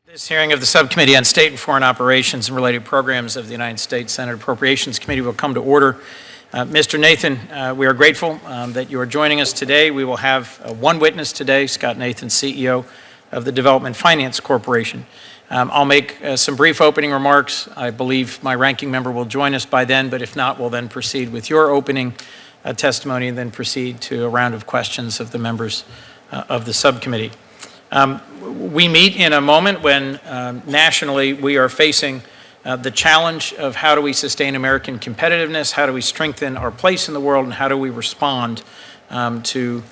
This hearing of the Subcommittee on State and Foreign Operations and Related Programs of the United States Senate Appropriations Committee will come to order. Mr. Nathan, we are grateful that you are joining us today. We will have one witness today, Scott Nathan, CEO of the Development Finance Corporation. I'll make some brief opening remarks. I believe my ranking member will join us by then, but if not, we'll then proceed with your opening testimony and then proceed to a round of questions of the members of the subcommittee. We meet in a moment when nationally we are facing the challenge of how do we sustain American competitiveness, how do we strengthen our place in the world, and how do we respond to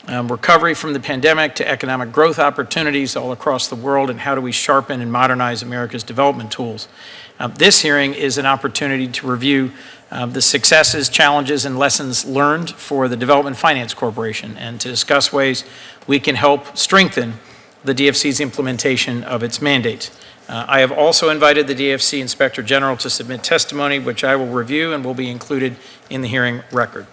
recovery from the pandemic, to economic growth opportunities all across the world, and how do we sharpen and modernize America's development tools. This hearing is an opportunity to review the successes, challenges, and lessons learned for the Development Finance Corporation and to discuss ways we can help strengthen the DFC's implementation of its mandate. I have also invited the DFC Inspector General to submit testimony, which I will review and will be included in the hearing record.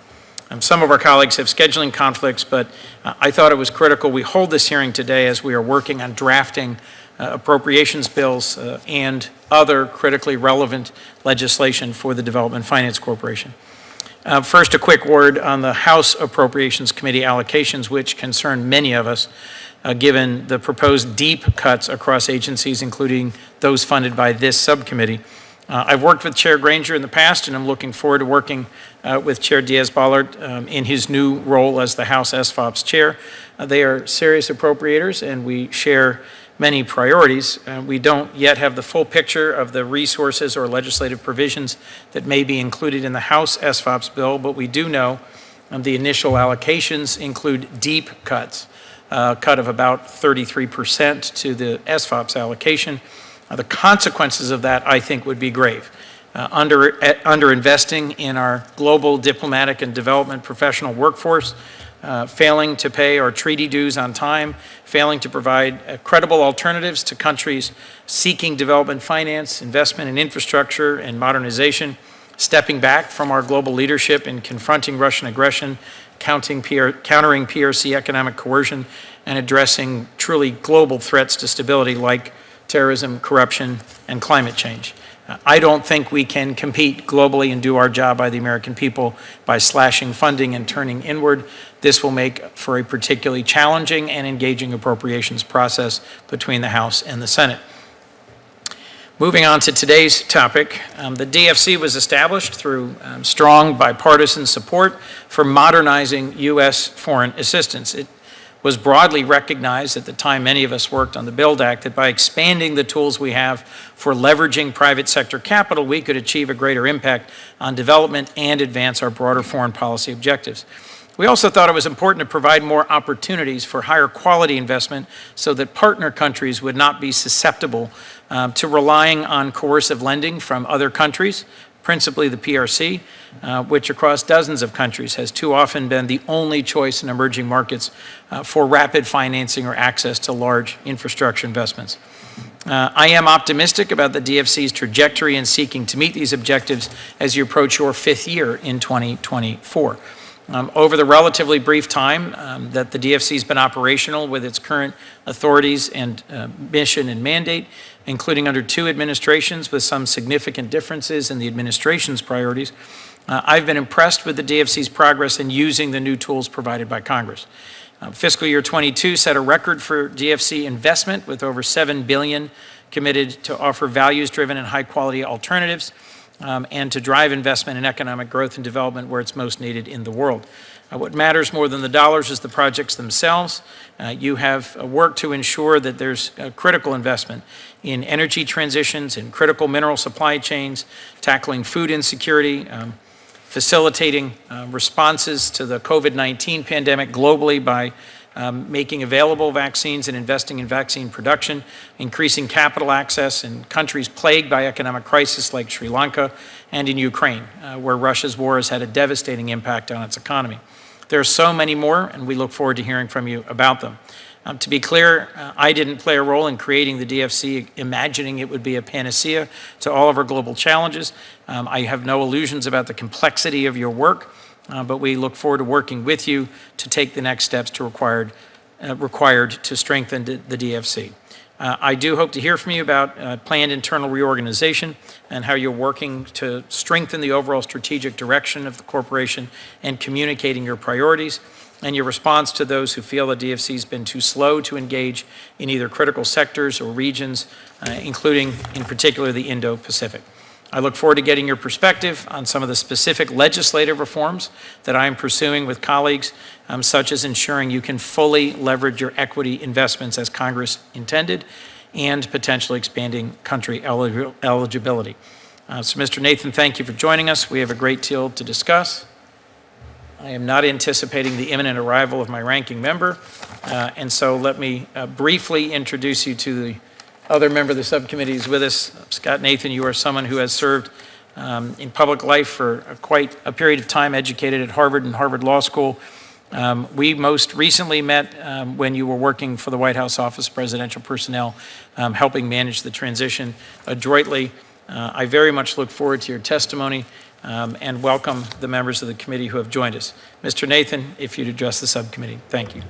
Some of our colleagues have scheduling conflicts, but I thought it was critical we hold this hearing today as we are working on drafting appropriations bills and other critically relevant legislation for the Development Finance Corporation. First, a quick word on the House Appropriations Committee allocations, which concern many of us, given the proposed deep cuts across agencies, including those funded by this subcommittee. I've worked with Chair Granger in the past, and I'm looking forward to working with Chair Diaz-Balart in his new role as the House SFOPS Chair. They are serious appropriators, and we share many priorities. We don't yet have the full picture of the resources or legislative provisions that may be included in the House SFOPS bill, but we do know the initial allocations include deep cuts, a cut of about 33% to the SFOPS allocation. The consequences of that, I think, would be grave. Underinvesting in our global diplomatic and development professional workforce, failing to pay our treaty dues on time, failing to provide credible alternatives to countries seeking development finance, investment in infrastructure and modernization, stepping back from our global leadership in confronting Russian aggression, countering PRC economic coercion, and addressing truly global threats to stability like terrorism, corruption, and climate change. I don't think we can compete globally and do our job by the American people by slashing funding and turning inward. This will make for a particularly challenging and engaging appropriations process between the House and the Senate. Moving on to today's topic, the DFC was established through strong bipartisan support for modernizing U.S. foreign assistance. It was broadly recognized at the time many of us worked on the BUILD Act that by expanding the tools we have for leveraging private sector capital, we could achieve a greater impact on development and advance our broader foreign policy objectives. We also thought it was important to provide more opportunities for higher quality investment so that partner countries would not be susceptible to relying on coercive lending from other countries, principally the PRC, which across dozens of countries has too often been the only choice in emerging markets for rapid financing or access to large infrastructure investments. I am optimistic about the DFC's trajectory in seeking to meet these objectives as you approach your fifth year in 2024. Over the relatively brief time that the DFC has been operational with its current authorities and mission and mandate, including under two administrations with some significant differences in the administration's priorities, I've been impressed with the DFC's progress in using the new tools provided by Congress. Fiscal year 22 set a record for DFC investment with over $7 billion committed to offer values-driven and high-quality alternatives and to drive investment in economic growth and development where it's most needed in the world. What matters more than the dollars is the projects themselves. You have worked to ensure that there's critical investment in energy transitions, in critical mineral supply chains, tackling food insecurity, facilitating responses to the COVID-19 pandemic globally by making available vaccines and investing in vaccine production, increasing capital access in countries plagued by economic crisis like Sri Lanka and in Ukraine, where Russia's war has had a devastating impact on its economy. There are so many more, and we look forward to hearing from you about them. To be clear, I didn't play a role in creating the DFC, imagining it would be a panacea to all of our global challenges. I have no illusions about the complexity of your work, but we look forward to working with you to take the next steps required to strengthen the DFC. I do hope to hear from you about planned internal reorganization and how you're working to strengthen the overall strategic direction of the corporation and communicating your priorities and your response to those who feel the DFC has been too slow to engage in either critical sectors or regions, including in particular the Indo-Pacific. I look forward to getting your perspective on some of the specific legislative reforms that I am pursuing with colleagues, such as ensuring you can fully leverage your equity investments as Congress intended, and potentially expanding country eligibility. So Mr. Nathan, thank you for joining us. We have a great deal to discuss. I am not anticipating the imminent arrival of my ranking member, and so let me briefly introduce you to the other member of the subcommittee is with us. Scott Nathan, you are someone who has served in public life for quite a period of time, educated at Harvard and Harvard Law School. We most recently met when you were working for the White House Office of Presidential Personnel, helping manage the transition adroitly. I very much look forward to your testimony and welcome the members of the committee who have joined us. Mr. Nathan, if you'd address the subcommittee. Thank you.